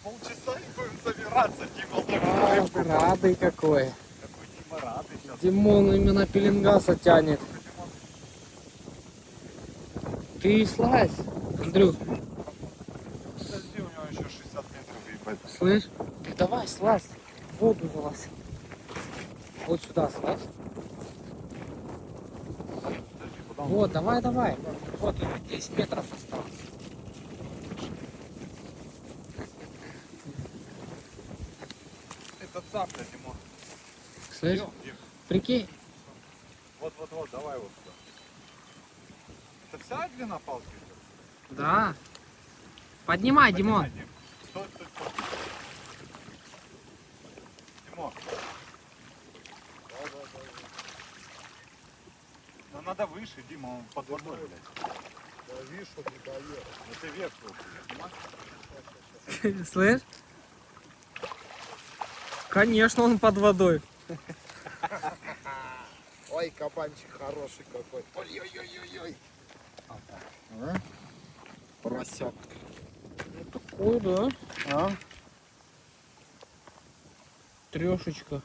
полчаса и будем собираться, Дима. Радый какой. Какой Дима радый сейчас. Димон именно пеленгаса тянет. Ты слазь, Андрюх. Подожди, у него еще 60 метров ебать. Слышь? Ты давай, слазь. В воду залазь. Вот сюда слазь. Подожди, куда он? Вот, давай, давай. Вот 10 метров осталось. Это цапля, Дима. Слышь? Идем, Дим. Прикинь. Вот, давай вот сюда. Это вся длина палки идет? Да. Поднимай, Димон. Поднимай, Дим. Стой. Димон. Да надо выше, Дима, он под водой, блядь. Да видишь, что не дает. Это вверх просто. Слышь? Конечно, он под водой. Ой, кабанчик хороший какой. Ой-ой-ой-ой-ой. Поросят. Такой, да? А? Трешечка.